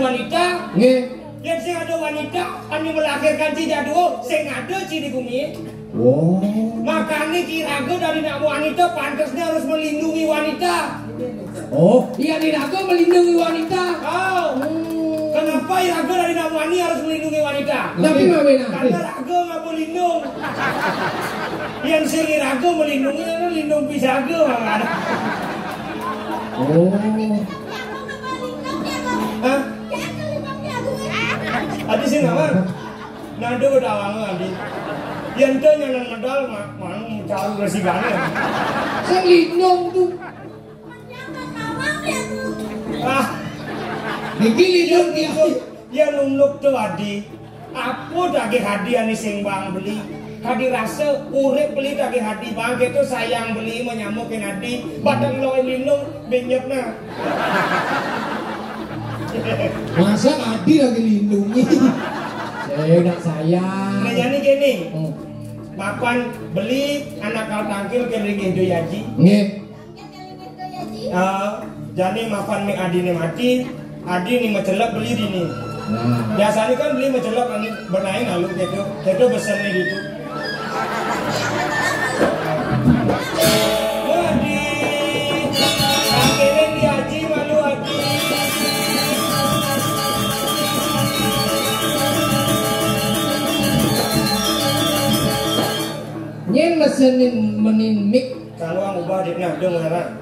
wanita. Nggih. Yen sing ada wanita anu melahirkan Cijaduo sing ada di bumi. Oh. Makanya Ki Raga dari nak wanita pantasnya harus melindungi wanita. Oh, iya Ki Raga melindungi wanita. Oh. Kenapa Ki Raga dari nak wani harus melindungi wanita? Tapi ngawin apa? Karena Raga nggak mau lindung. Yang sing Ki Raga melindungi itu lindung pisaga ada. Oh. Hah? Adi sih nama, nado kedawang adi. Yang tu yang medal mang cari resikannya. Saya lindung tuh. Ah, Niki lindung dia. yang nunuk tu adi. Apa daging hadiah ni sing bang beli? Hadi rasa urip beli daging hadi bang itu sayang beli menyamukin hadi. Badang lo lindung benyapna. Masa Adi lagi lindungi? Saya nak sayang. Nanya gini, mapan beli anak kau tangkil ke ringgih doyaji. Nggih. Jadi mapan mi adi ni mati, adi ni mencelak beli di ni. Nah. Biasanya kan beli mencelak ani bernaik lalu gitu besar ni gitu. Adi, akhirnya diaji malu adi. Nyen mesenin menimik. Kalau ang ubah di na dong ngara.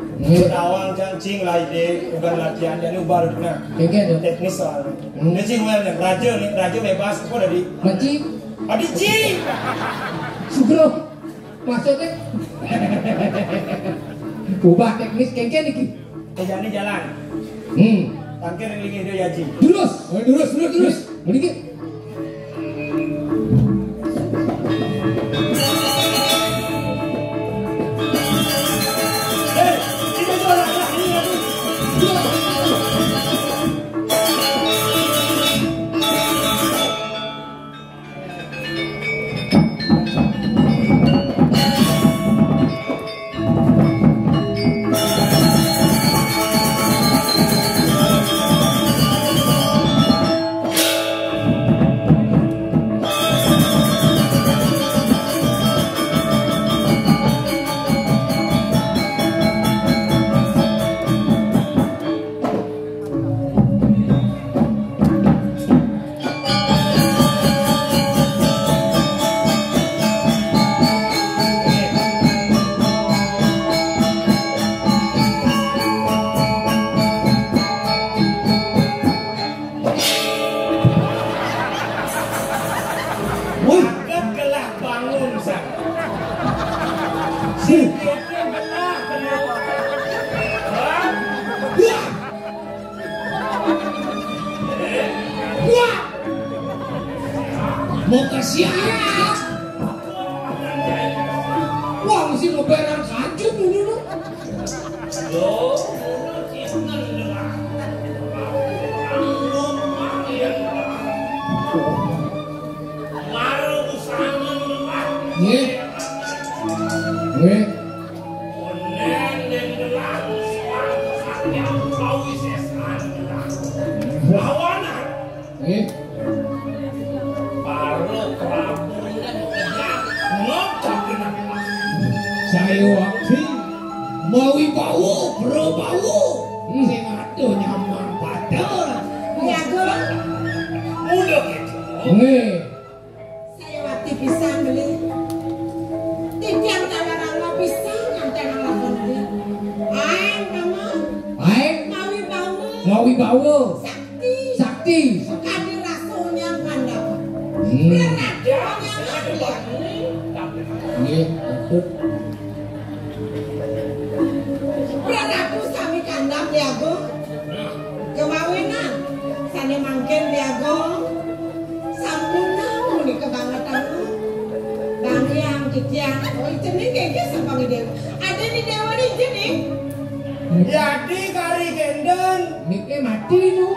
Awang cancing lah ide uban latihan dan ubah di na. Keke Teknis soal. Ini sih yang raja bebas kok dari. Maci. Adi ji. Sugro. Maksudnya. Ubah teknis keke niki. Jadi jalan. Tangkir yang lagi itu ya ji. Terus. Meniki. Mau kasih wah mesti mau bayar kacung dulu. Saya waktu mau bau, berbau, sing ado nyaman padahal. Ya gua, Mudah gitu. saya waktu bisa beli. Tiang tawaran lo bisa ngantar nang beli. Aing kamu, Aing mau bau. sakti. Kadi rasulnya kandang. Berada yang ada. Nggih, betul. Beradaku sami kandang liago. Kewawinan sane mangken liago. Sampun naon ni kebangetan. Bang yang kitiang, oh jeneng keke sampang dewa. Ada di dewa di jeneng. Jadi kari gendon. Niki mati nu.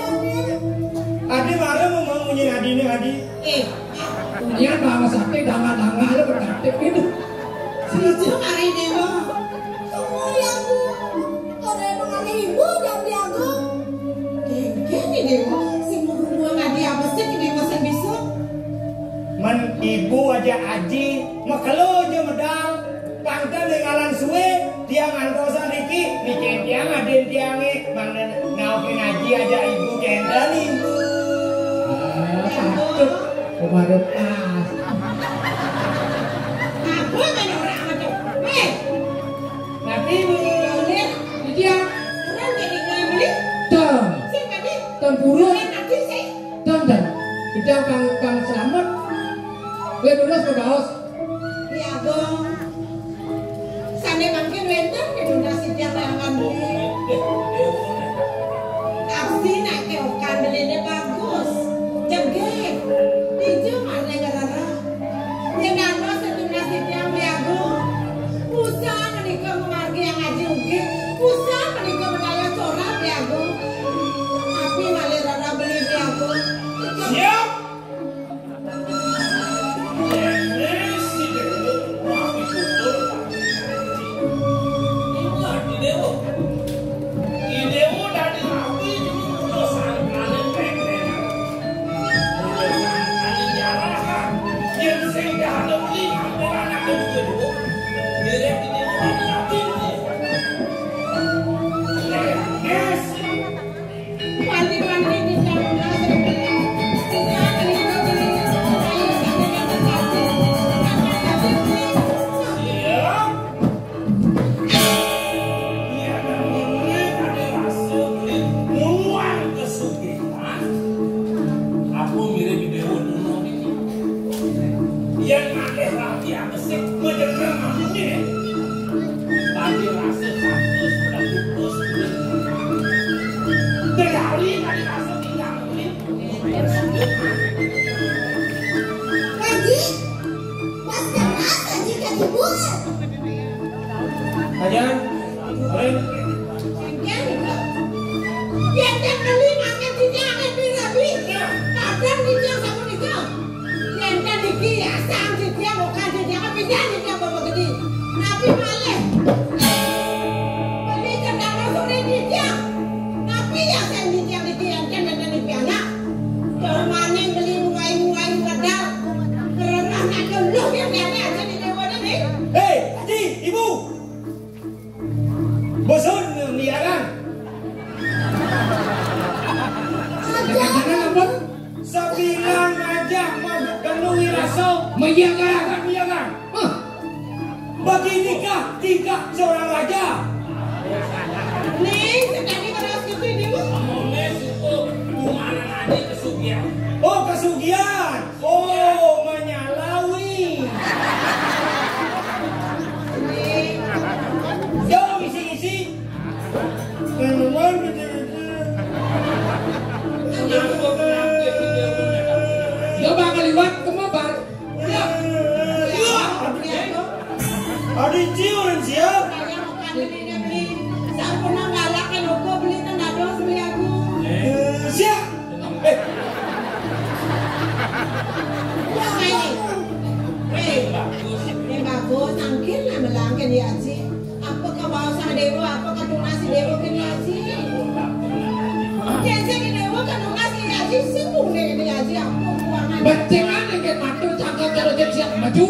Gini. Adi marah mau munyi Adi ini Adi. Dia bawa sakti tangga-tangga ada berkatip itu. mekelo aja medal pangten ngalan suwe dia ngantosan iki bikin tiang aden tiange mangnen ngaokin ngaji aja ibu kendal ibu patut kemarin pas aku kan orang ada nanti ibu dia orang jadi nggak beli dong sih tadi dan burung nanti sih dan kita kang selamat lulus ke kaos ya dong sana makin wenten di donasi tiang layangan beli kapsi nak keokan belinya bagus jegek hijau mana gara-gara yang nano sedonasi tiang liago usaha menikah mengargi yang ngaji ugit usaha menikah menaya corak liago tapi malah rara beli liago siap Wanti-wanti di dalam nasi beli usaha menikah beli menaya sampai kata kasih akan kasih beli yang ada lagi apa sih mendengar ini tadi rasa satu sudah putus dari tadi rasa tinggal ini Haji, mas keras haji kan ibu. Kajian, kalian Yang beli makan tidak akan dirabi. Kadang dijang sama dijang. Yang diki asam dijang bukan dijang pindah dijang bawa gede. Nabi malih. Beli kendang sore dijang. Nabi yang saya dijang di yang dan di pianak. Termaning beli muai padal. Karena nak dulu yang nenek aja di dewa ini. hei, Haji, Ibu bosan niaran jangan apa sebilang aja mau penuhi rasa menjaga bagi nikah tingkah seorang raja Nih, tadi keras gitu ini bu. oh kesugihan oh menyalawi Nih, yo isi-isi keluar dia bakal liwat ke mabar ada cium siap saya bukan beli. Saya pernah galak kan aku beli tanda dos beli aku. siap Ya ini. Ini bagus. Angkin lah melangkan di Haji. Apa kabar sama dewa? Apa kadunasi dewa ke di Haji? Jadi di dewa kadunasi di Haji sibuk deh di Haji. Apa buangan? bencengan yang matu cangkap kalau dia siap maju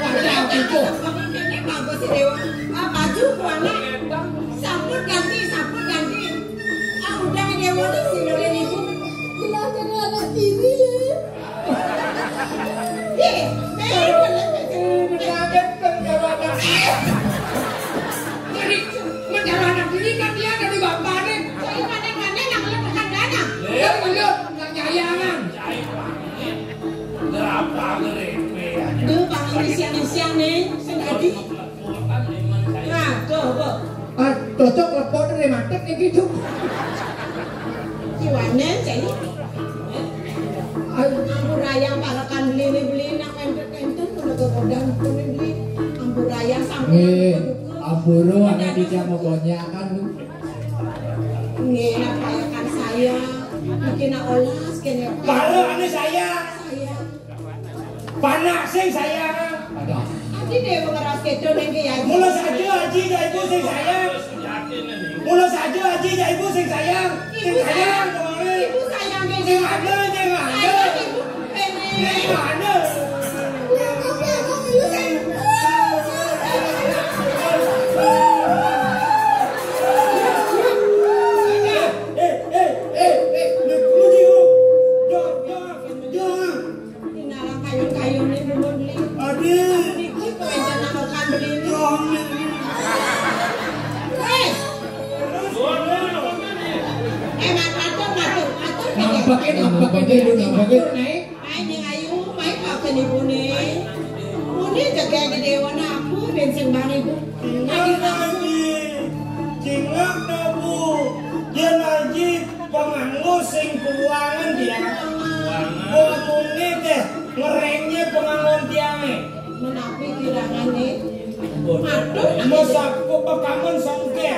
wajah itu Ini bagus si dewa. Ah baju buangan. Samput ganti. Ah udah dewa tuh si Nolen ibu. Belajar anak ini ya. jadi mencari anak diri kan dia dari bapak nih dia ngeliat nggak nyayangan cocok lepot dari matek kayak gitu Ampurayang parakan beli nak enter udah kegodang beli ampurayang sampai Amburu ada di jamu banyak kan lu nih parakan saya bikin olas kene kalau ane saya panak sing saya ada adi dewa ngeras kedo nengke ya mula saja Haji ya ibu sing sayang mula saja Haji ya ibu sing sayang ibu sayang sing ada sing ada ibu sing ada nampakin dulu nampakin naik. Main yang ayu, main pakai ibu nih. Ini jaga di dewan aku bensin bang ibu. Cingak na bu, yen aji penganggu sing keuangan dia. Buat muni teh ngerengnya pengangguan tiangnya. Menapi kirangan nih. Masapu pekaman songke,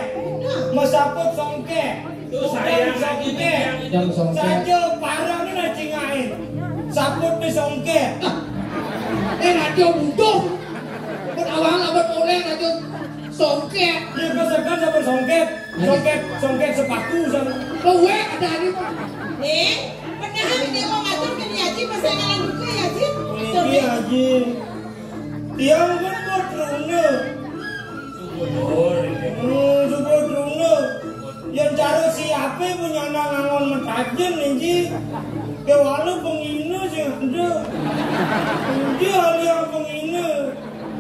masapu songke, saya songke, saja parah ni nak cingain, saput ni songke. Radio butuh. Pun awang abad oleh radio songke. Dia pasakan saput songket, songket sepatu sama. Kowe ada hari Nih, pernah ini mau ngatur ke dia Haji pasangan juga ya Haji? Ini Haji, tiang kan buat rune. Subur rune. Yang cari siapa punya nangangon mentajen nih ke walu pengina sih ada. Dia hal yang pengina.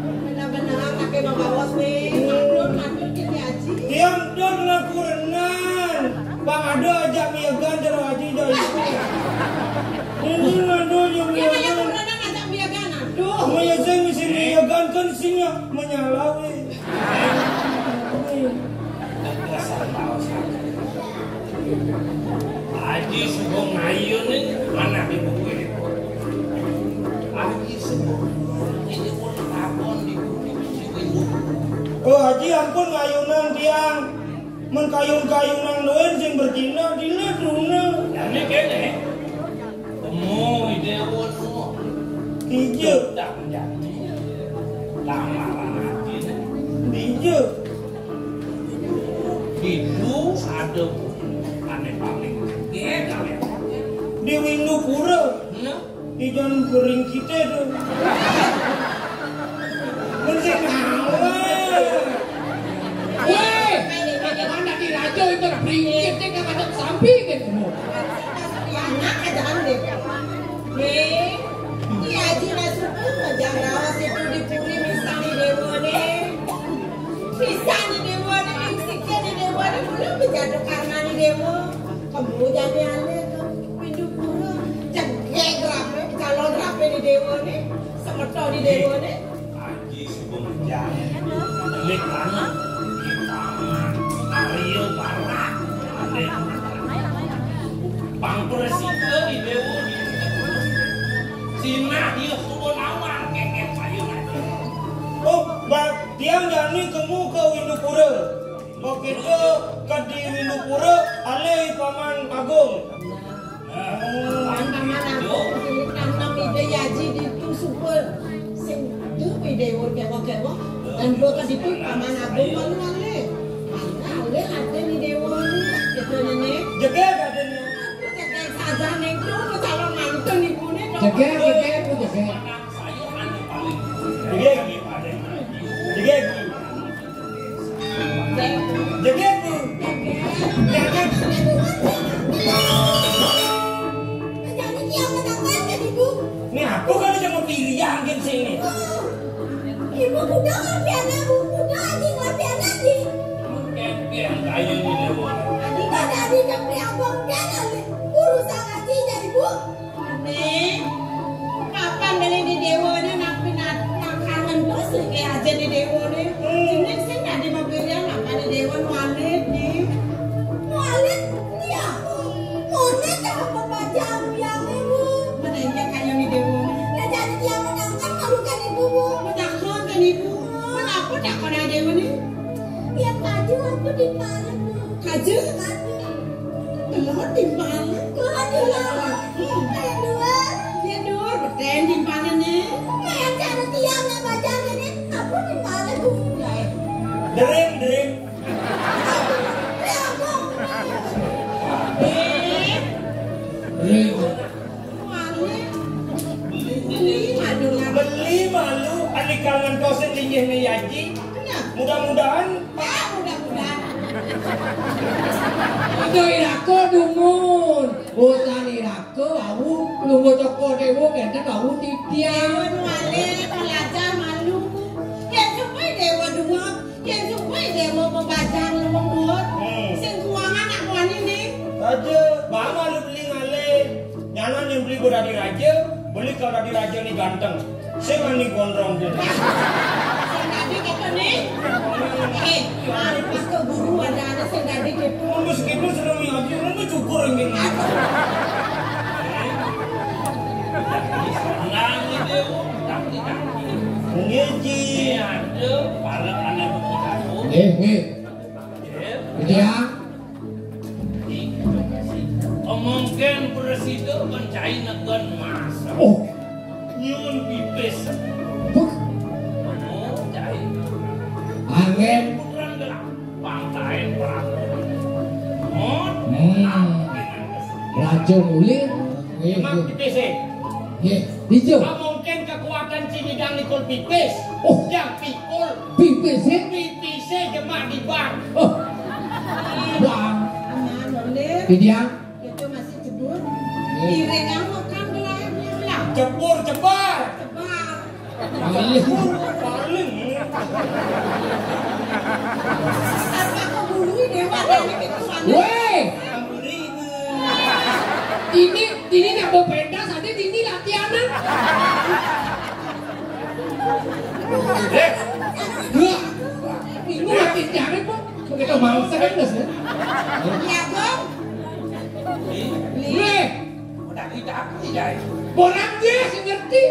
Benar-benar pakai bawas nih, ngatur ke dia Haji. Tiang don laku renan. Bang ada aja miagan jero Haji dari. Ini ada yang Ya kayak miagan. pernah ngajak biagan, aduh. Maya saya mesti miagan kan singa menyalawi. Haji subuh ngayun ni mana ibu ini? Haji subuh ini pun abon di ibu. Oh Haji ampun ngayunan tiang. Menkayun-kayunan loen sing berkina dina druna. Ini kene. Kamu ide pun semua. Hijau, Tak menjadi. Lamaran haji ni. hijau. Itu ada aneh paling. Dia kalian. Di Windu Pura, Nah, di jalan kering kita tu. Mesti ngawe. Weh, mana di radio itu nak beringkit dia kan ada samping kan kamu. Anak ajaan deh. Nih, ini Haji masuk aja rawat itu dipuri misal di dewa nih. Misal di dewa nih, siksa di dewa nih, belum berjatuh karena di dewa. Kamu jadi aneh tuh, pindu pura, cegek rapi, calon rapi di dewa nih, semerta di dewa nih. haji subuh menjadi. Ini karena kita Aryo Barat. Bang Presiden di dewa ni. Cina dia subuh nawar keket sayur aja. Oh, tiang jani kamu ke Windu Pura. Oh kita ke di Windu Pura, alih paman Agung. Paman aku tanam ide Haji di tu super. Sing tu ide kewa-kewa. Dan dua ke situ paman aku malu-malu. Malu ada di dewa ni. Gitu nenek. Jaga katanya. Cegek saja neng tu calon mantu ibu ni. Jaga aku jaga. Saya aneh paling. Jaga, jaga, jaga tu. Jaga. Ni aku kan cuma pilih yang sini. Ibu muda ngerti anak, ibu muda aja ngerti anak di. Keket kayu di dewa. Adik ada adik nyampe abang kan adik. Urusan aja jadi ibu. Nih, kapan dari di dewa ni nak pinat nak kangen terus kayak aja di dewa ni. Ini sih tadi mobilnya nak di dewa mualit nih. Mualit? Iya. Mualit apa baca yang ibu? Mana yang kayak di dewa? Nah jadi dia menangkan kalau kan ibu bu. Menangkan kan ibu. Kenapa tak kena dewa ni? Ya kaju aku di mana bu? Kaju? Telur di mana? Kaju lah. Yang dua? Yang dua betul di mana ni? Yang cara tiang nak baca ni. Aku di mana bu? Dereng, dereng. Beli malu, adik kangen kau setinggi ni Haji. Mudah-mudahan. Itu irako dumun. Bosan irako aku nunggu toko dewo kena kau titian. Aja, bang malu beli ngale. jadi raja, beli kau jadi raja nih ganteng. Saya nih gondrong dia. Sendadi gitu nih. Pas ke guru ada sendadi gitu. Terus gitu sudah ngaji, lu cukur ini. Senang itu, tapi Ngeji. ada para anak kamu. Dia Mungkin presiden mencari negan masa. oh Nyun pipis. buk Oh, cai. angin Putran gelap. Pantain peraturan. Oh, raja mulir Emang pipis dijo mungkin kekuatan Cinidang Nikol pipis. Oh. Yang pikul pipis pipisnya jemak di bar. oh bang Aman boleh. dia Itu masih cebur. Piring kamu kan gelapnya lah. Cepur cebar. Cebar. Cepur paling. Tanpa kebului dewa dari itu sana. weh Amburi. ini nggak mau pentas ada ini latihanan dua ini latihan jangan kok begitu mangsa kan das ya Ya bang. weh udah tidak cai. orang dia sih ngerti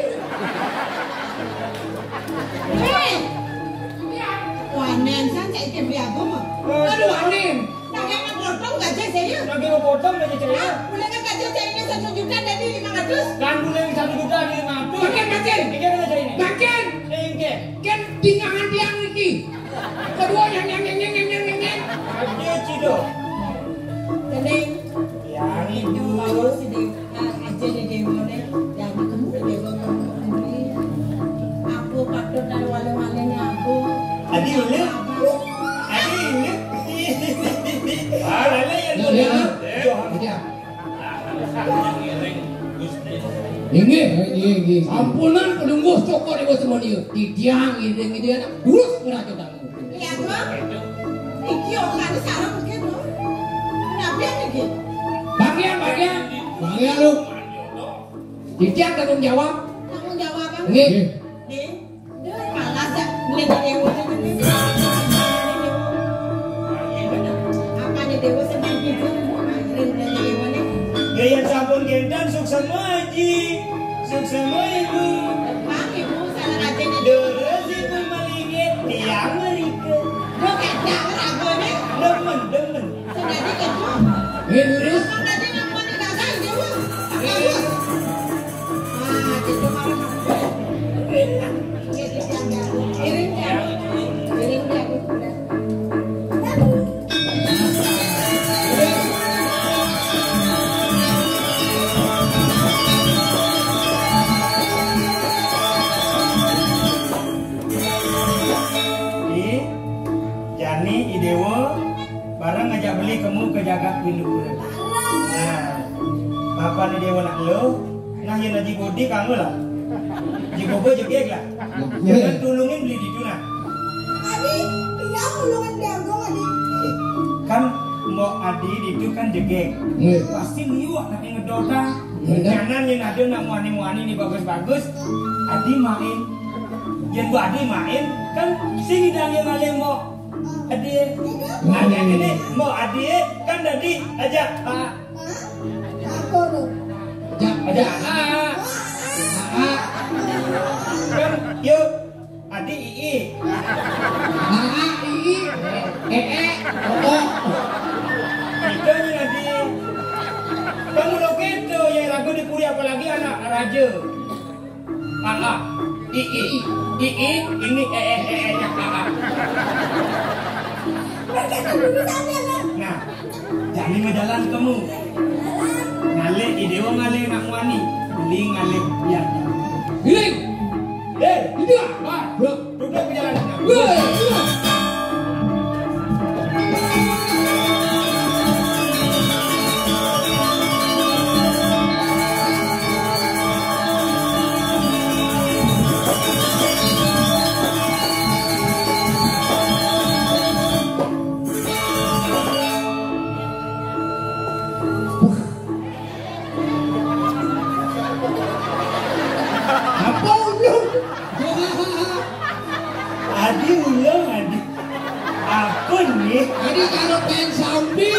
Wanen san cai ke biago mah. aduh anin Lagi nak potong gaji saya. Lagi mau potong lagi cerita. Boleh kan gaji saya ini 1 juta dari 500. Kan dulu yang 1 juta di 500. Makin. Ini kan aja ini. makin Ini. kan tinggangan tiang ini kedua yang Aja cido. Jadi Yang yang itu. bawa si Dewa aja nih Dewa nih. Jadi kamu Dewa kamu. Aku patut dari wale-walenya aku. Adi ini. Adi ini. Ah, lele yang ya dulu. dia Ngiring Gusti. ini ampunan penunggu cokor di semua dia tiang ini dia durus ngeraco tamu Ya bang. Iki orang di sana mungkin loh. Kenapa ya nih? bagian lu tiang tanggung jawab Tanggung jawab bang. ini Nih, dia malas ya. Beli Dewa ini. Apa nih Dewa senang gitu? Beli Dewa nih. Gaya sampun gendan sukses maji. Sukses ibu. Bang ibu salah aja nih. Deres ibu maligit. Tiang merike. Lo kacau ragu nih. Demen. Sudah dikeju. ini durus Bang tadi nama di dasar Dewa. Bagus. Ah, itu malah Iring dia aku sudah. Jani Idewo barang ngajak beli kamu ke jagat Windupura. Nah, bapak ni Dewa nak lo, nah yang naji bodi kamu lah. Jibobo jegek lah. Jangan tulungin beli di tuna. Adi, dia pulungan Diago Adi. Kan mau adi itu kan jegek. Pasti liwat nak ngedota. Kanan yang ada nak muani ni bagus-bagus. Adi main. Yang gua adi main kan sini dah yang ngale mau adi. Ada ini mau adi kan tadi aja pak. Aku loh. Aja kan yuk adi ii. Itu yang adi. Kamu lo gitu yang ragu di puri apalagi anak raja. Ii ini nya Nah, jadi ngejalan kamu. Ngale idewa ngale nak wani, beli ngale ya. Giling, Itu apa? Duduk berjalan. Adi ulang Adi. Apa nih? Jadi kalau pengen sambi.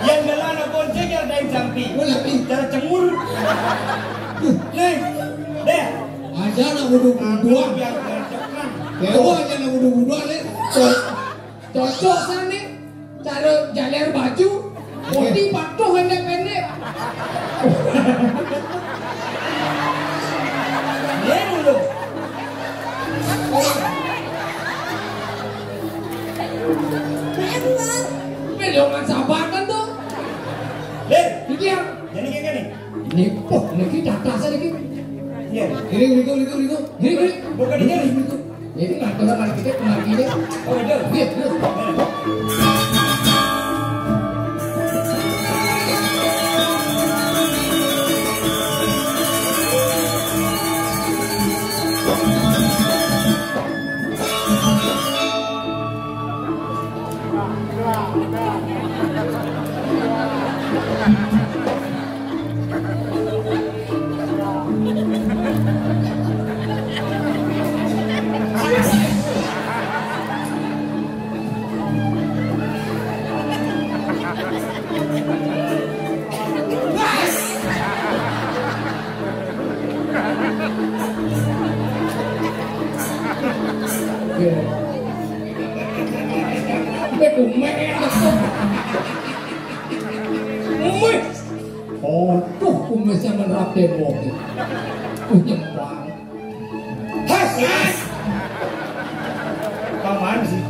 Yang dalam anak bonceng yang ada yang sampi. Boleh pi. Cara cemur. Nih, deh. Aja nak budu-buduan. Yang gancekan. Dewa aja nak budu-buduan nih. Cocok sana cara jalir baju. Putih patuh pendek-pendek. Dia dulu. Memang. Sabar kan tuh. Deh, Ini yang jadi kayak gini. ini poh, ini data saya ini. Iya. Ini. Bukan di jari. Ini nggak tahu kali kita kemarin ini. Oh, itu. Iya. Kumisnya menerap demo nyempang Has. Paman sih.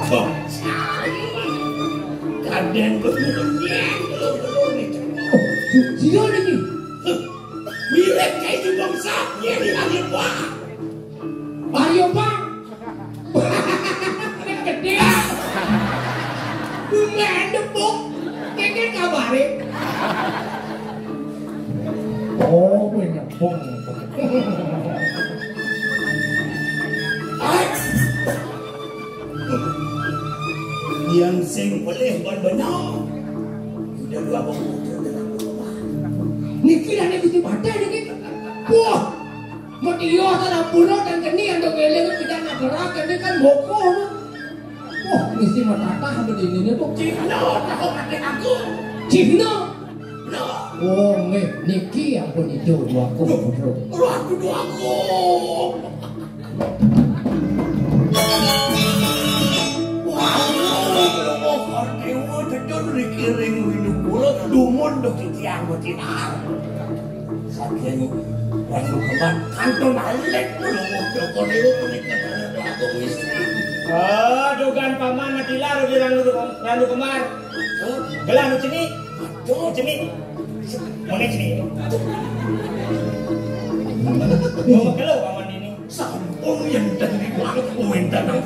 Oh. Kaden Sino lagi? mirip kayak itu bangsa ya di akhir wah. Ayo bang gede lumayan debuk kayaknya kabarin oh banyak bong Yang sing boleh benar udah dua bong niki dan niki pada niki wah mau dia tanah pulau dan kini yang dong eleng kita nak gerak ini kan boko wah mesti mau tata begini nih tuh Cina kau pakai aku Cina no oh niki yang pun itu aku bro aku dikiring minum gula dumon dok tiang betina saking waktu kemar kantor balik belum mau kodeo menikah aku istri dugaan paman mati lalu di lalu kemar gelang cini cini mana cini mau kalau paman ini sampun yang dari bang minta nang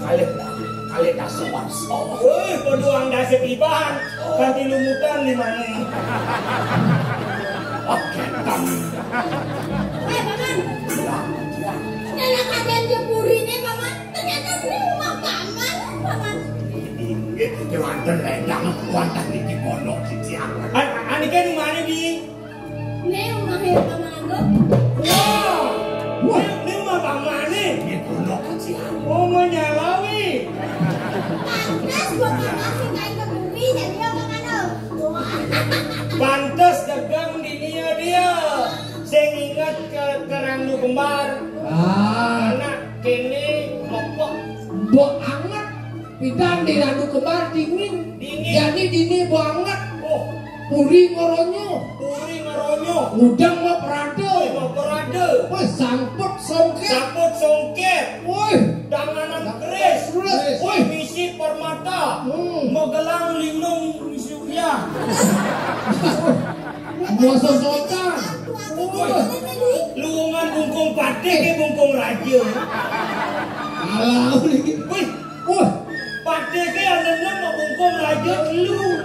kali dasar warso. Peduang dasar ibahan, ganti lumutan di mana? Oke, tam. Paman. Nela kalian jempuri nih paman. Ternyata rumah paman, paman. Ini wantan rendang, wantan di pondok di tiang. Ani kan mana di? Nih rumahnya paman aku. Wah, ini rumah paman nih di pondok di tiang. Oh menyalawi. Pantas gua kasih kain ke bumi jadi orang anu. Pantas dagang di dia. Saya ingat ke Randu Kembar. Anak kini mopok. Bok anget. Pidan di Randu Kembar dingin. Jadi dini bok anget. Oh, puri ngoronyo. Udang mau perade. Woi samput songket. Woi Danganan keris. Woi misi permata. Mogelang linung surya. Muasa sotan. Luungan bungkung pate ke bungkung raja. Alah lagi. Woi Pate ke anak mau bungkung raja lu.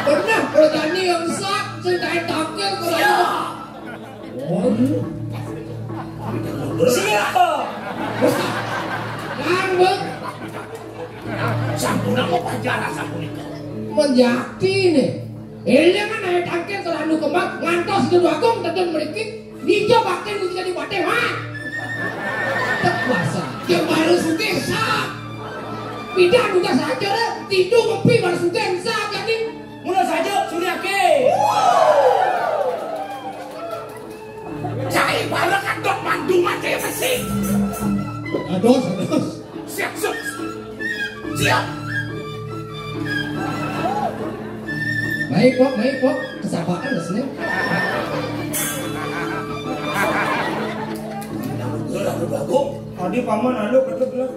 pernah pertani yang sak sedai takir kerana. Siapa? Ngambek. Sampun mau pacaran sampun itu. Menjaki nih. Elengan aya tangke terlalu kembang ngantos Sidul Agung tetep mriki dijo bakten mesti jadi bakten ha. Tak kuasa. Yang baru sugih sak. Pidan udah saja tidur ngopi baru sugih sak jadi Mula saja Suryake. Cai bareng adok mandu mati mesih. ados. Siap. Siap. Baik kok. Kesabaran lesne. Tadi paman anu betul belum?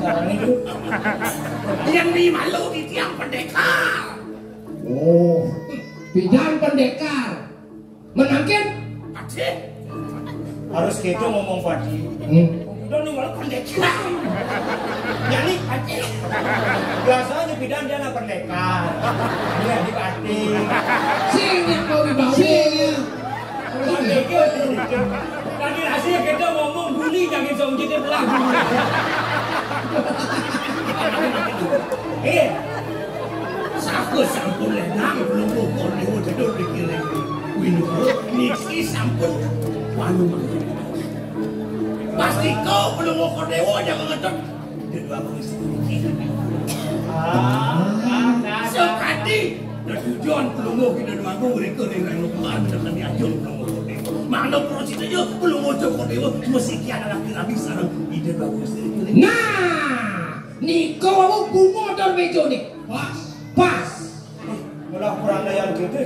Jarang itu. Yang di malu di tiang pendekar. Oh, Pidan pendekar. Menangkin? Aceh. Harus gitu ngomong padi. Udah nih malu pendekar. Nyanyi Aceh. Biasanya bidan dia anak pendekar. Dia di padi. Sing yang mau dibawa. Tadi hasilnya kita ngomong bully jangan song jadi belah. Saku sampun lenang belum pokok lewo tidur di kiri. Winu niki sampun wanu makan. Pasti kau belum pokok lewo jangan ngedot. Kedua mengisi. Sekali dan tujuan belum mau kita dua mereka dengan lupakan dengan diajung belum mau. Mana proses aja belum mau coba dewa mesti kian anak kira bisa ide bagus. Nah, niko mau bunga dan bejo nih. Pas. Malah kurang daya gitu.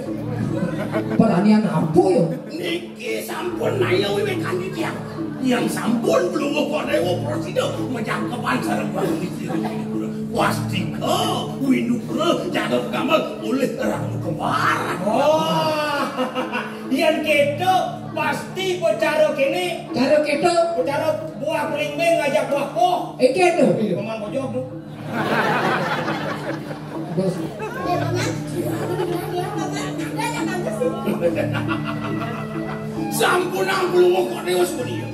Peranian apa yo? Niki sampun naya wiwit kan tiang. Yang sampun belum mau dewa prosedur menjangkepan sarang baru di sini. Pasti kau windu pro jaga kamal oleh terang kembar. Oh, yang gitu pasti bicara kini. Cara keto, Bicara buah belimbing ngajak buah poh. keto. Paman bojok tuh. Bos. Sampun ang belum mau dewa semuanya.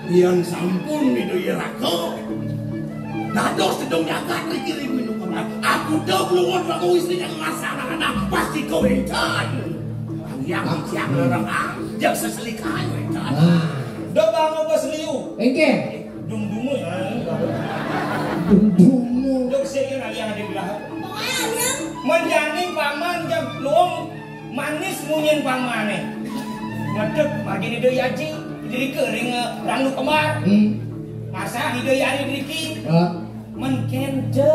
Yang sampun itu ya raka. Dados sedang jaga kiri minum kemar. Aku dah belum mau istrinya masalah anak pasti kau encan. Yang siang orang yang seselikan encan. Udah bangun pas liu. Engke. Dung-dungu ya. Dumdumu. Dok sih yang yang ada di belakang. Menjani paman jam luang manis munyin pamane. Ngedek pagi ni doi aji. Diri kering rangu kemar. Masa hidup hari diri menkende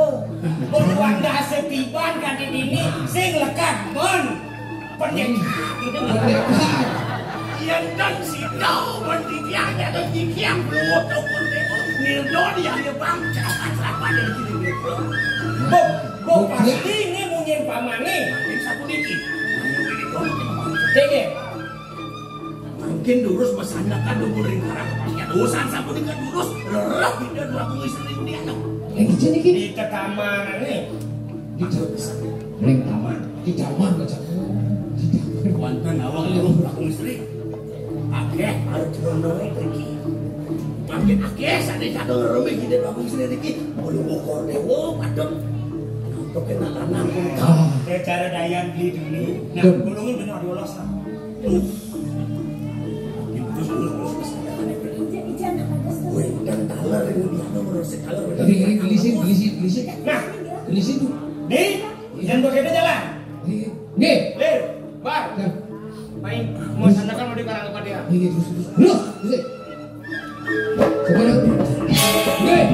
beruang dasa tiban kan di dini sing lekat mon pendekar itu Pendekar. Yang dan si tahu pendidikannya dan dikiam belum tahu pendekar nildo dia dia bangsa apa dari kiri bo pasti ini munyin pamane ini satu dikit dege mungkin durus mesandakan dulu ringkaran kepastian urusan sapu dengan durus lerah tidak dua istri ini anak Yang kecil nih di tekaman nih di ring taman, di taman macam. Wantan awak lu aku istri. Akeh harus rondoe iki. Makin akeh sane jaga ngerome iki dan aku istri iki. Bolu bokor dewo padon. Untuk kena lanang pun. saya cara dayan beli dulu nah gulungan bener diolos lah Woi, dan talar ini dia nomor sekali. Ini gelisin. nah Gelisin tuh. nih jangan begitu jalan Nih. lir bar Nah, main mau sandakan mau dikarang kepada dia ini terus. Terus. Coba dah. Nih.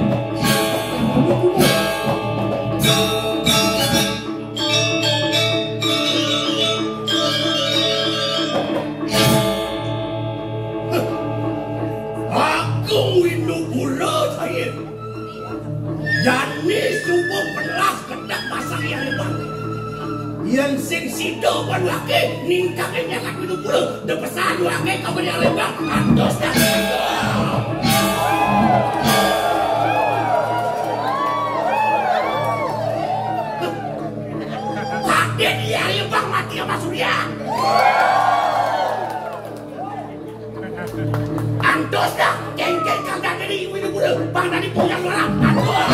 Aku windu pula saya. Jani semua belas kedak pasang yang lebat. Yang sing sido pan laki ningkaknya kat windu pula. De pesan laki kau yang lebat. Antos dan Tadi dia lebang mati sama Surya. Antos dah, geng-geng kagak dari windu pula. Bang tadi punya orang. Antos.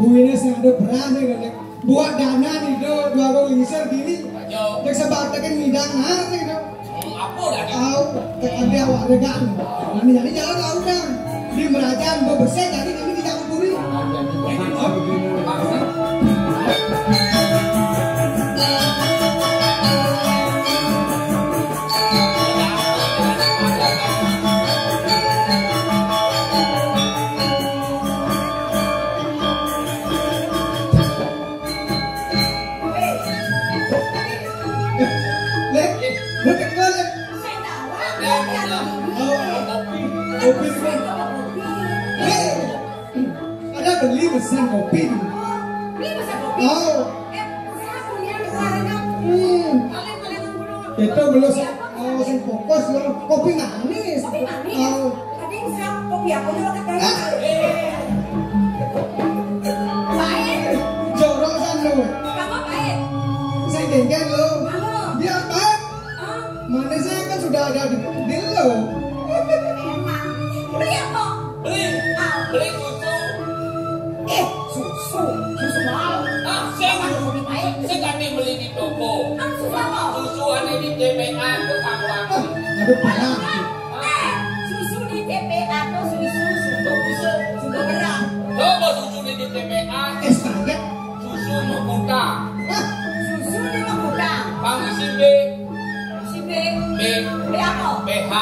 Buine sing ada beras nih buat dana nih do 2 lingser gini. Yang sebatekan midang nih do. Apa dah? Tahu ada awak regan. Nanti jadi jalan laut kan. Di Merajaan gue bersih jadi kami tidak kumpuli. Ada beli pesan kopi. Beli pesan kopi. Oh. Saya punya keluarga. Kalian dulu. Itu belum sing fokus loh. Kopi manis. Kopi manis. Oh. Tadi saya kopi aku juga kekayaan. Baik. Jorok kan lo. Kamu baik. Saya genggen lo. Halo. Dia baik. Manisnya kan sudah ada di lo. Memang. Beli apa? Beli susu. Susu mahal. Saya Kopi baik. kan beli di toko. Susu apa? Susu ada di TPA tukang wangi. Ada parah. Susu di TPA atau susu berat. Coba susu di TPA. Espaget. Susu Mukuta. Susu di Makuta. Pangisi B. Si B. B. B apa? BH.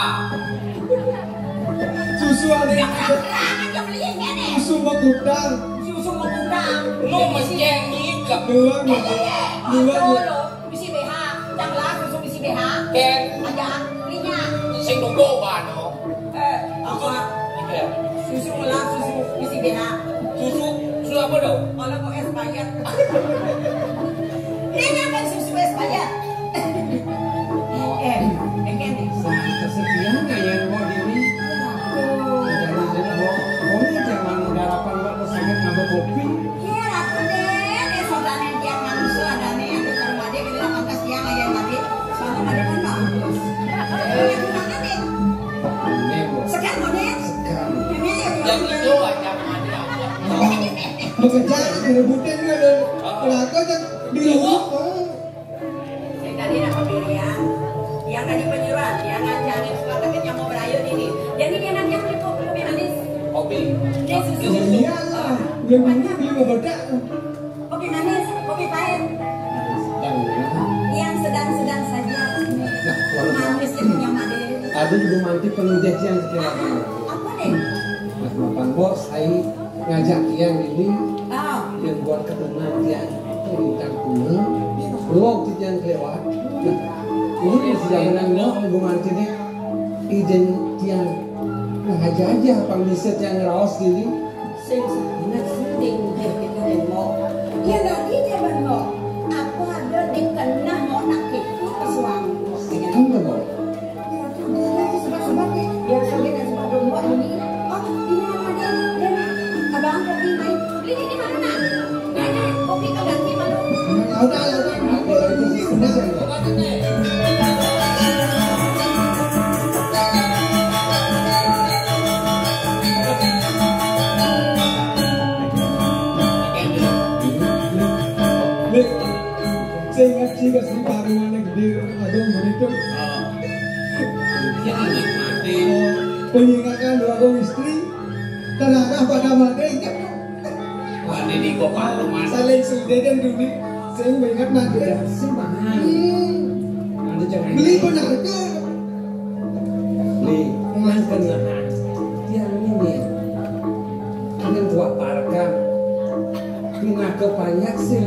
Susu ada yang Terang aja beliin ini. susu Makutang. Susu Makuta. Lu menceng ikap. Dua Dulu bisi BH. Janganlah susu bisi BH. Ken. Aja belinya. Sing tunggu bano. Apa? Iya. Susu ulang susu bisi BH. Susu apa dong? Kalau kok es bayar. Ini kan susu es bayar. Pengen nih. Tersedia nggak yang mau ini? Jadi mau jangan garapan mbak sakit nambah kopi. Iya, ratu deh. Saudara tiang manusia ada nih yang kita rumah dia kita pangkas tiang ayam tadi. Soalnya ada kan bagus. Yang mana nih? Sekarang mau nih? Ini ya. Yang itu aja ada. Bekerja ngerebutin nggak ada pelaku yang di luar. Saya tadi dapat pilihan. Yang tadi penyuruhan, yang ngajarin sepatutnya yang mau berayu ini. Jadi dia nanti yang beli kopi manis. Kopi. Dia susu. Iyalah, yang ini beli mau bedak. Kopi manis, kopi pahit. Yang sedang-sedang saja. Manis itu yang manis. Ada juga mantik penelitian sekiranya. Apa deh? Mas Mapan Bos, saya ngajak yang ini Oh, yang buat ketemuan yang bintang kuno. Blog yang kelewat. Ini sejalan lo, gue mantik ini izin yang aja pang bisa yang raos gini. sangat penting dia mau. Ya lagi dia benar. Aku ada di kena mau nak itu suami. Kamu nggak mau? Sebab-sebab dia sakit dan sebab domba ini. Oh, ini apa dia? Abang kopi main. Beli di mana nak? Nenek, kopi kau ganti malu. Udah, itu sih udah saya. Saya ingat juga sih baru mana gede, aduh begitu. Pengingatkan dua orang istri terarah pada mati. Mandi di kopal rumah. Saling selidiki dunia. Saya mengingat mati. Beli benar ke? Beli, mas benar. Yang ini, ini buat parkam. Pindah ke banyak sih,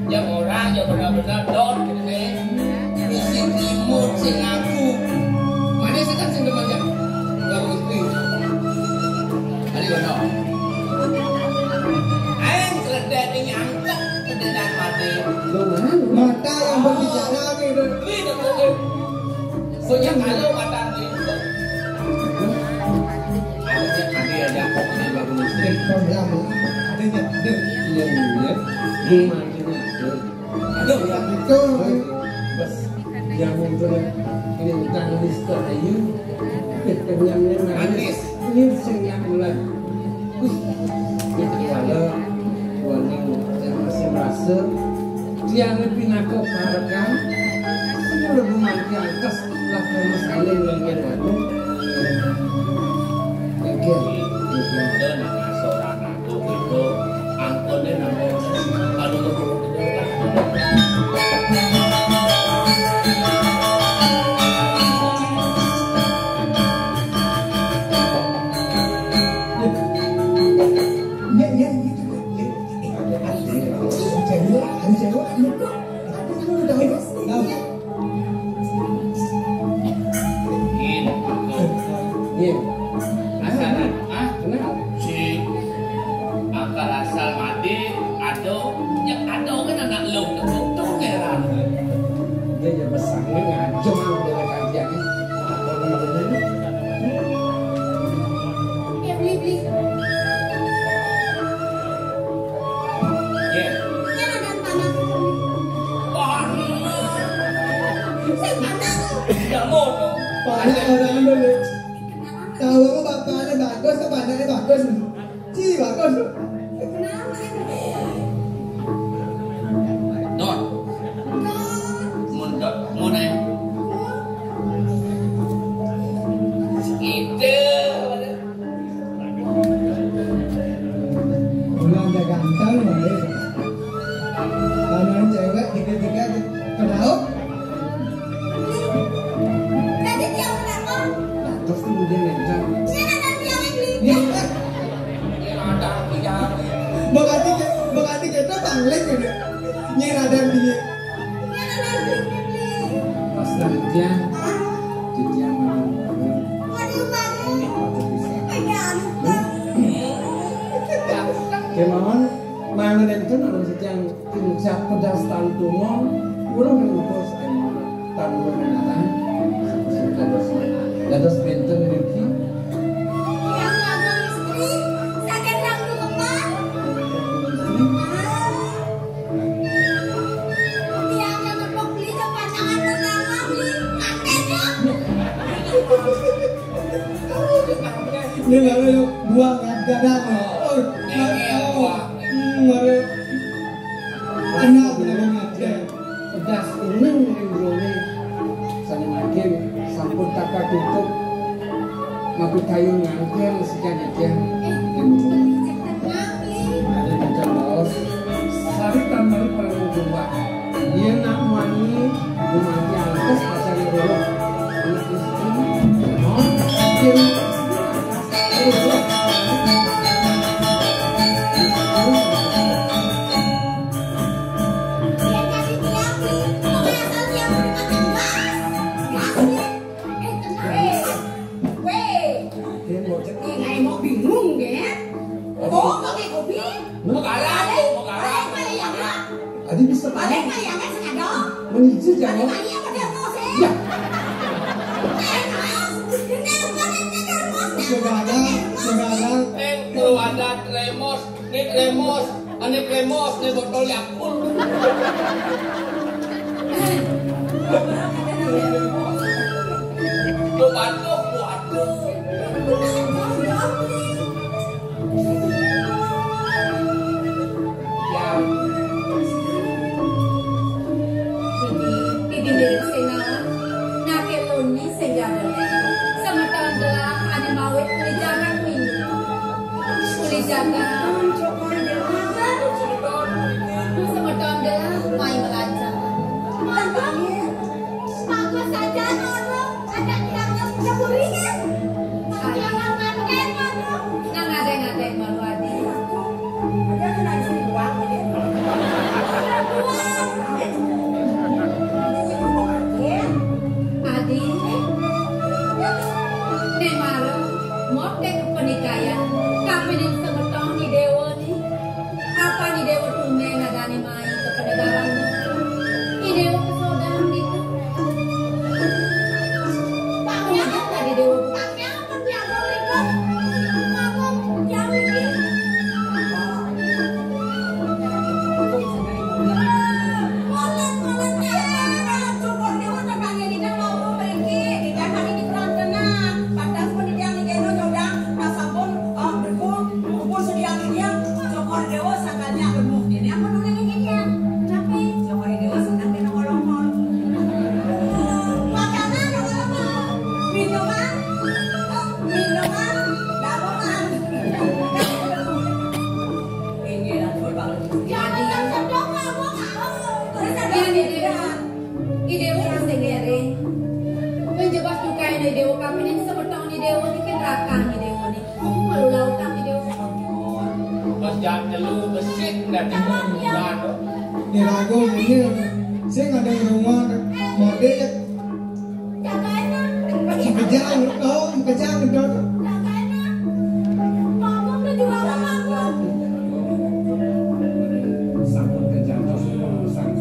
Yang orang yang benar-benar don gitu nih. Isi timur sing aku. Mana sih kan sing demen ya? Gak istri. Hari mana Punya kalau badan itu. Ada aja pokoknya baru listrik. Adanya ada. Iya iya. Rumah ini ada. Ada yang itu. Bas. Yang untuk ini utang listrik ayu. Kenyangnya manis. Ini yang mulai. Itu kalau warning yang masih merasa dia lebih nak parakan. Sudah memanti atas lakukan masalah yang aku. Mungkin Itu nama seorang aku itu angkonnya namanya kalau asalan si akal asal mati yang ada kan anak lo itu heran dia ya besarnya ngajong aku dari kajian apa namanya beli. ya Ini ada tanah. Saya tanah. tidak mau dong Panas orang dulu. Kalau bapaknya bagus, kepandanya bagus. Ci bagus. Dot Muna itu Bulan dia ganteng balik. Kanan cewek tiga-tiga kenal. Tadi dia kenapa? terus kemudian nempel Saya ada dia yang beli. Berarti kita banglik gitu. Nyiradan dia. pas nantian dia mau Waduh, baru. kemauan mangan itu harus yang kincap pedas tantumon kurang mengukus tanpa menarang dados benten iki Yang ngagong istri, sakit rambut kepala. Dia yang ngepok beli ke pasangan pertama beli katanya. Ini lalu buang gadang. Anak belum ada. pedas uneng ringrone sana makin sampun taka tutup maku kayu ngangkel sekian ikan ada macam bos sari tamari paling jumpa dia nak mani bumanti angkes pasang dulu anak istri mau dia Dia kasih dia beli, pokoknya asal dia beli makan gas. Kasih. Weh. dia mau cek Ngày một bingung kìa. Bố có nghe cổ biết. mau kalah Balik balik yang đó. adi bisa Balik balik yang kan sengaja đó. menuju Balik jangan balik yang ada kau sih. ya Sekarang keluarga Tremos ane Tremos nih botol Yakult tuh batuk waduh ya Bibi lirik sinaon, nakelon ni senggada. Sama tanda ane mawet ulijaga kuini. Ulijaga. Sama tanda mai melancar. Bagus saja orang ada yang cemburinya. Jangan makan orang. Nang ngadeng-ngadeng malu adi. Ada kena isi uang ini. Adi. Nemaro motek penikayan. Kapinin semetong di dewa. jam telu besit dan bulan. Di rago ini saya nggak ada rumah mode ya. Kejang dong, kejang dong. Sampun kejang terus sang.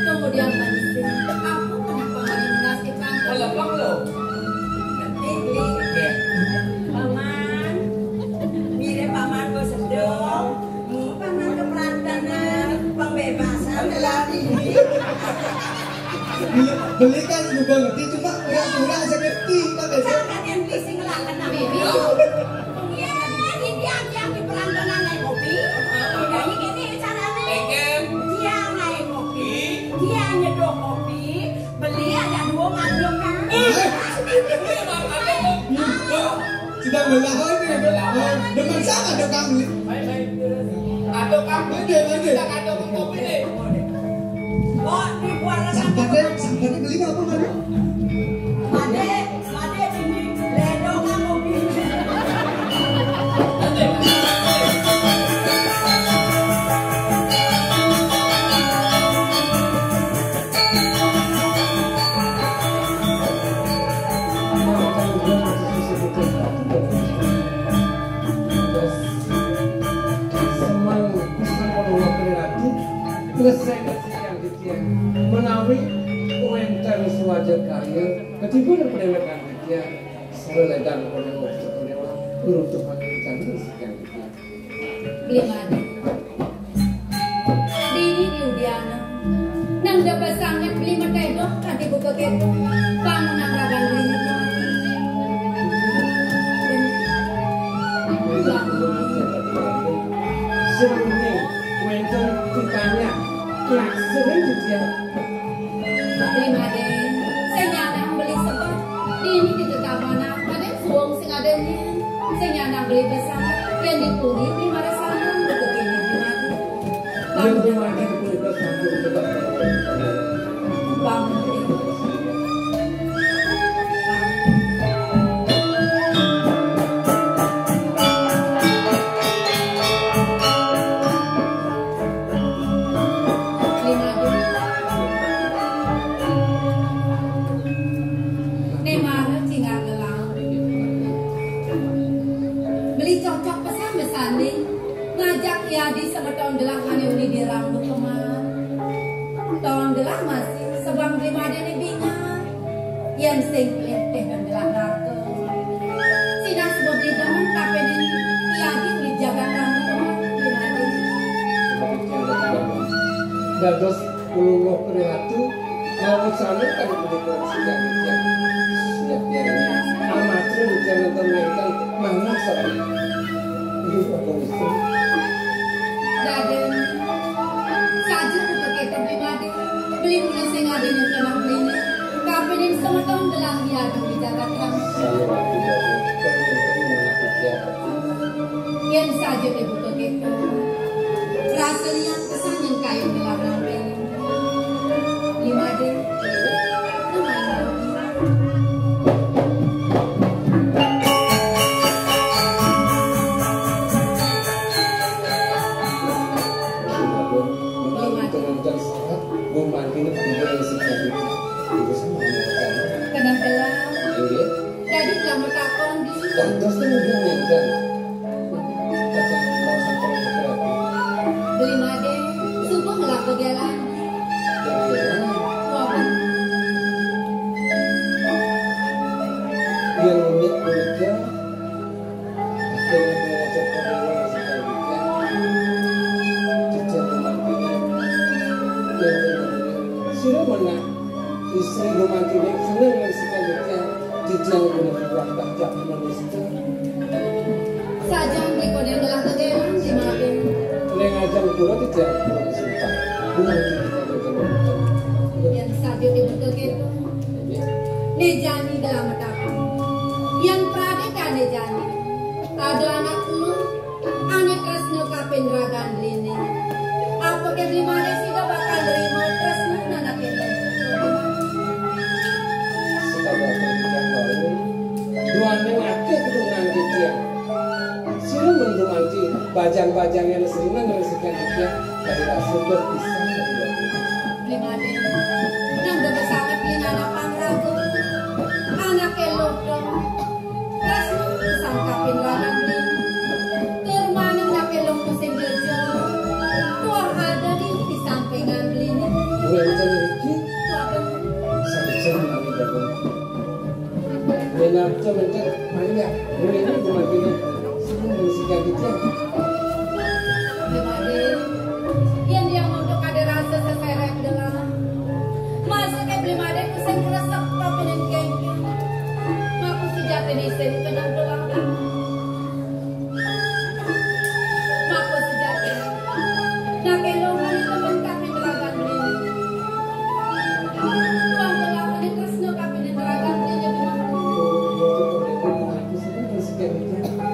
Kemudian manusia, aku kenapa menasibkan Lepang lo. Paman, mirip paman bos sedang, paman keperantanan, pembebasan lelaki. Belikan juga ngerti cuma pura-pura aja ngerti kan biasa. Jangan yang bisi ngelakan nama Bibi. Iya, ini dia yang di perantanan naik kopi. Jadi gini caranya. Dia naik kopi, dia nyeduh kopi, beli ada 2 maklum kan. Sedang belahan ini, depan sama ada kamu. Ada kamu kita ada kopi deh. Oh, di buara Sampahnya beli apa mana? Made ini ledongan mobil. Menawi uentar suaja kaya ketimbang perdewekan dia seledan pada waktu dewa untuk mengajar sekian dia. Beli mana? Dini diudiana. Nang dapat sangat beli matedok nanti buka kepo. Bangun nang ragan beli Sebenarnya uentar ditanya kelak sering dia. Beli mana? Saya nyanang beli sebab dini di tetap mana? Ada suang sing adanya. Saya nyanang beli besar yang dituli beli mana sana buka kepo beli mana? Yang dimana dibeli bersama tetap Bangun beli. Beli cocok pesan-pesan nih ngajak ya di sebeton gelang ane uli di rambut kemar tahun gelang masih sebang beli mada nih bingat yang sing teh dan gelang raka sidang sebab di temen tapi nih ya di uli jaga rambut kemar beli mada dados ulungo perilaku lawan sana kan kebetulan sejak dia amatru bukan nonton mental mana sapi itu apa itu dan saja buka kita beli mada beli mulai sing ada yang kelang beli tapi nih semua tahun gelang ya di jaga rambut saya waktu dari kerja yang saja dibuka kita rasanya kesan yang kayu gelang rambut lima deh membantu dengan sangat membantu juga yang sejati itu sama terus kan udah ngejar baca mau sampai berarti Beli made, subuh ngelak kegelan. yang unik uniknya dengan mengajak orang sebaliknya jejak romantiknya yang kemudian sudah mana istri romantiknya senang yang sebaliknya jejak menurut baca manusia Sajang di kode ngelak kegelan di made. Lengajang pula tidak boleh sumpah bukan kita Yang saja dibentuk itu. Nejani dalam mataku. Yang pradeka nejani. Ada anak lu, anak Kresna kapin ragan lini. Apa ke beli mana sih gak bakal terima Kresna anak ini. setelah berbicara baru dua nengake keturunan dia sini mendumanti bajang-bajang yang seringan dari sekian dia dari hasil berpisah Beli mana. Yang udah sangat beli anak pangrago. Anak elok. Kresna sang kapin ragan lini. Termana anak elok musim kerja. Tuah ada di sampingan lini. bulan Januari Tuah sampai kami dapat mengacu mencet banyak mulai ini dumanti ini sini menisikan dia yang dia untuk ada rasa seseret dalam masa kayak beli made kusen kerasa kapinin kengke maku sejak ini sen kenang doang maku sejak ini nak elongan teman kapin ragan ini tuang doang ini Kresna kapinin ragan ini jadi maku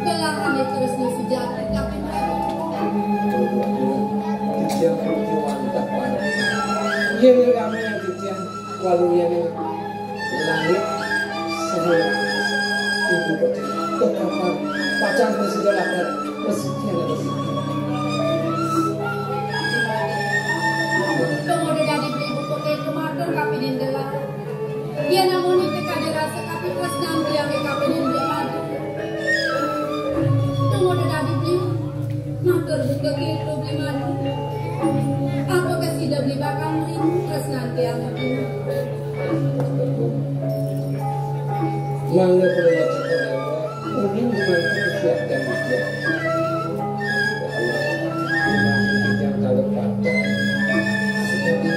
doang kami terus nih sejak kapin ragan yang mantap banget. Ini kami yang titian walau yang langit semua ibu kecil kekapan pacar bersejarah bersekian ada Kemudian dari beli buku teh kemarin kapinin delah. Dia namun itu kada rasa kapi pas nampi yang kapinin delah. Kemudian dari beli matur buka gitu beli madu. Apa kasih dah beli bakal ini terus nanti yang kapinin. mangga perlu wajib mungkin dimana disiapkan dia yang kalau patah seperti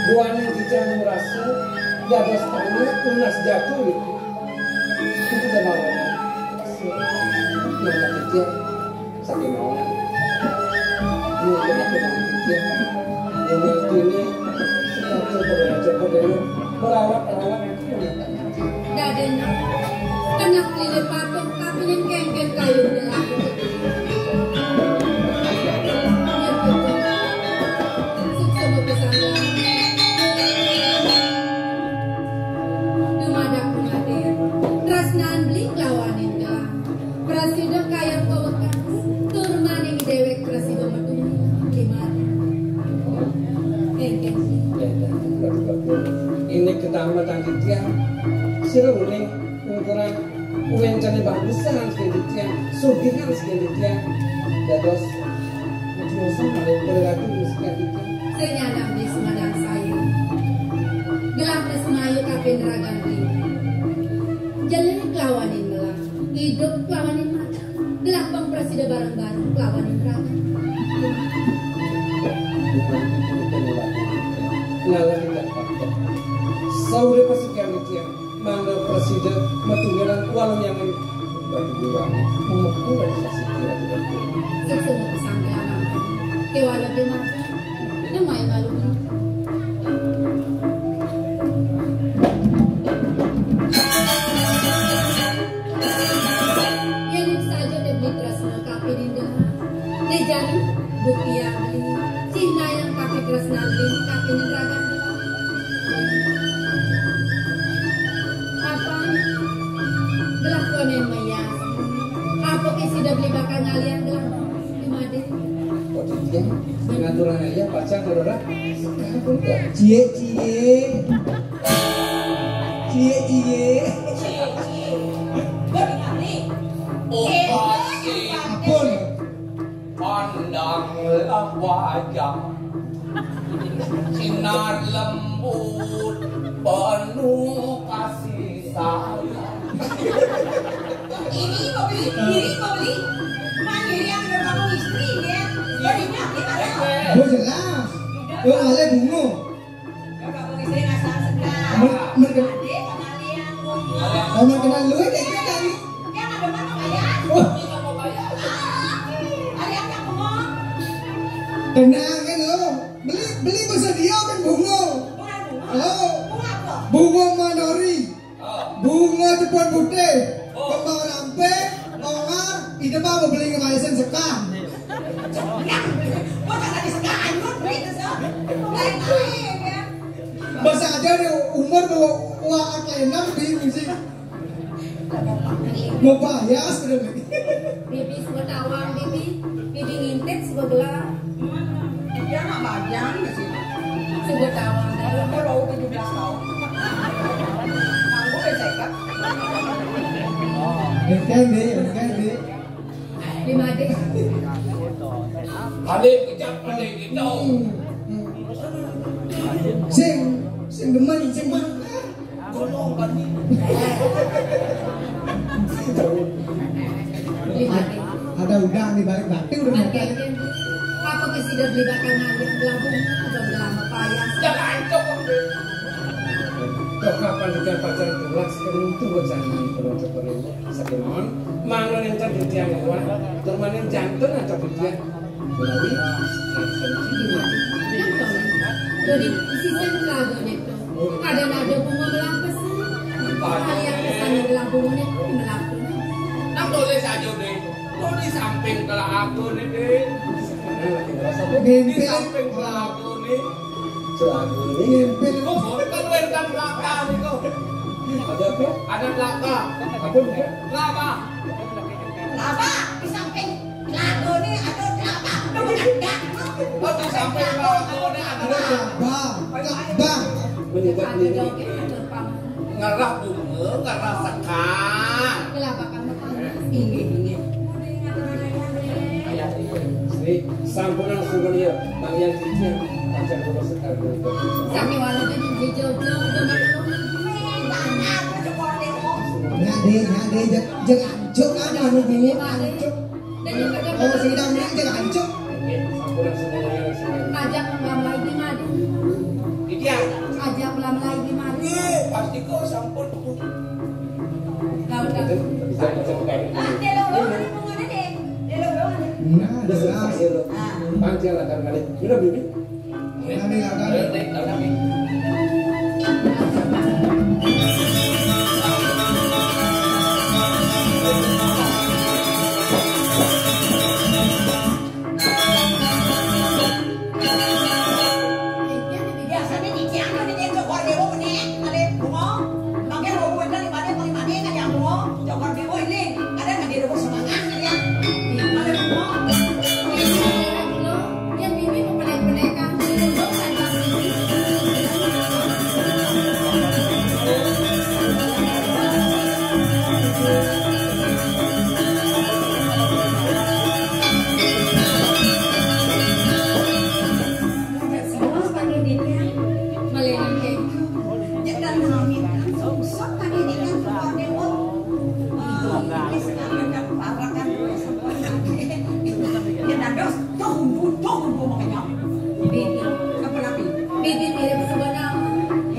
buan yang tidak merasa di atas tanah tunas jatuh itu udah mau yang kecil sakit mau ini kena kecil yang ini satu coba dulu merawat Dadanya kena lilit patung kapinin kengken kayu delah. Sukses bersama. Dumadak kumadir, tresnan beli lawanin delah. Presiden kaya kawekas, turmaning dewek presiden metumi gimana? Kengken. ini ketamatan dia seru nih ukuran uang cari bagusan sedikitnya sugihan sedikitnya dados macam ada berlaku sedikitnya Saya nyadam di semadang saya. Gelap di semayu kapin ragan ini. Jalan kelawanin gelap, hidup kelawanin mata. Gelap bang presiden bareng-bareng kelawanin ragan. ngalah tidak pakai saure pasukan dia mana presiden matunggalan walau yang berdua memukul dari sasi kira tidak Sesungguh pesanggalan. Kewala di mata. Namai balu ini. Yang saja dibeli Kresna kapin indah. Nejani bukti yang beli. Cina yang kapin Kresna beli kapin ragan. Apa? Gelap konen mayas. Apa kisi dah beli bakal ngalian gelap? Gimana? dia pengaturan aja baca saudara sekarang pun enggak cie Ampun. Pandanglah wajah sinar lembut penuh kasih sayang. Ini mau beli. Mandiri yang udah kamu istri ya. Jadinya kita ada. Oh jelas. Oh ale bungo. Udah kamu istri ngasang segar. Mereka Adik kalian bungo. kamu kenal lu aja tadi. Yang ada mana bayar? Oh, Ada yang tak mau? tenang kan lo. Beli bersedia kan bungo. Bunga bunga. Oh, Bunga apa? bungo manori. Bunga depan putih. Kembang rampe, ongar, ide mah mau beli kemasan sekam. Gua tak tadi segaan lu beli tuh so. Lain-lain ya. Masa aja nih umur mau uang kelenang bingung sih. Mau bayar sebenarnya. Bibi suka tawang, bibi ngintip suka gelar, Dia nggak bagian di sini. suka tawang. Aku lo 17 tahun. Aku becek. Kan deh. 5D. Adik kejap adik gitu. Sing demen sing mah. Tolong kan ini. 5D. Ada udang di balik batu udah Kan mau kayak gitu. Apa ke sudah beli bakal nangis gelabung, udah lama payah. Jangan cok. Kok kapan kita pacaran kelas sekarang itu bocah ini kalau seperti sakit non mangan yang tadi tiang kuat termanin jantung atau dia melalui Jadi season lagu itu. Ada nada bunga melapas. Hal yang kesannya gelabungnya melapas. Nah boleh saja deh. Lo di samping kalau aku nih deh. Di samping kalau aku nih. selalu ini Kok kan welcome belakang nih kok. ada apa? Ada belakang. Apa bukan? Lama. Laba di samping lagu nih ada laba. Kamu enggak? Oh di samping belakang nih ada Bang. Menyebut Ada ini dong, ada pang. ngerah bunga, ngerah sekar. Kelapa kamu panas. Ayat ini. Sri sampunan sumbernya kalian cincin pacar dulu sekarang itu. Sami walaupun di Jojo dengan Nyade jeung ancuk ada anu bungo ancuk. dan juga Oh sidang ini jeung ancuk. Sampunan sumbernya ajak melamai di madu, Dia. ajak melamai di madu. Pasti kau sampun. Kau dah bisa dari Nah, jelas. panjang lah kali. Udah bibi. Kami akan Biasanya di Cianjur di Jogor Dewo nih, ada bunga. Makanya lo buat dari mana nggak yang bunga. Jogor Dewo ini ada nggak di rumah semangat ya? Ada bunga. yang bibi mau pendek-pendekan di rumah dan Semua pakai dia. melihat kayak Dan sok pakai dia Jogor Dewo. Ini sekarang kan parah kan. Ya dados tunggu makanya. bibi. Apa lagi? Bibi mirip sebenarnya.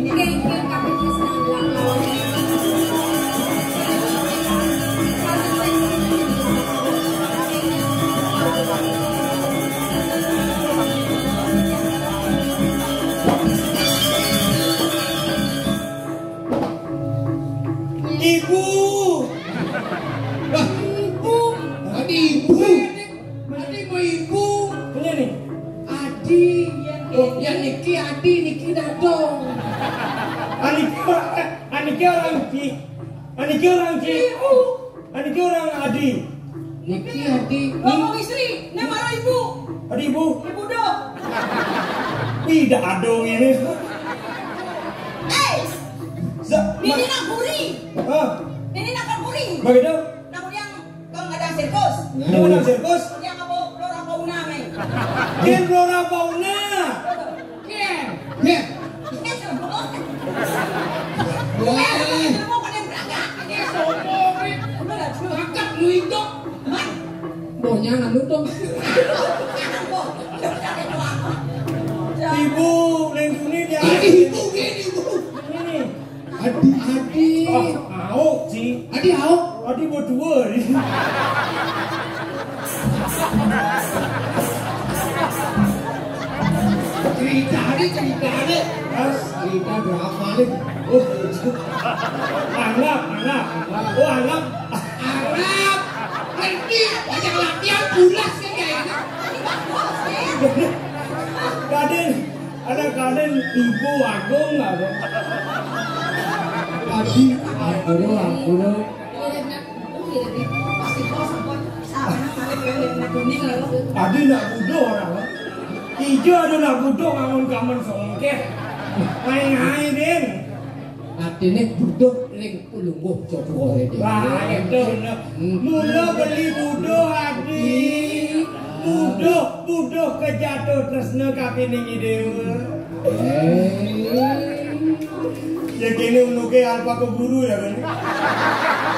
Kayak kapitnya sedang bilang Ibu. Ibu, Adi mau ibu, Punya nih. Adi, ya Niki Adi, Niki Dadong. Aniki orang Adi. Niki Adi, Ngomong istri, ini marah ibu. Adi ibu. Ibu dong. Tidak adong ini. Ini nak buri. Ah, Ini nak buri. begitu. Nak buri yang kalau Ini mana sirkus? Yang apa lora pauna me. Ken Flora Fauna. Ken. Wah, Mau pada berangkat. Ini sombong nih. Angkat lu itu. Bonya nganu dong. Ibu, neng sini dia. Ibu gini ibu. Ini. Adi. Oh, mau sih. Adi hau. Adi mau dua. Cerita nih. cerita berapa nih? Oh, Anggap. Oh, anggap. Arab. Ngerti. Banyak latihan bulas kan kayak ini. Kaden, ada kaden ibu agung nggak? tadi aku Adi nak budo orang. Ijo ada nak budo kamun songkeh. Main den. Artinya budok ring ulungguh coba itu. Wah, itu bener. Mula beli budo Adi. Budo kejatuh tresna kapining dewa. Ya kini unuke alpa keburu ya kan.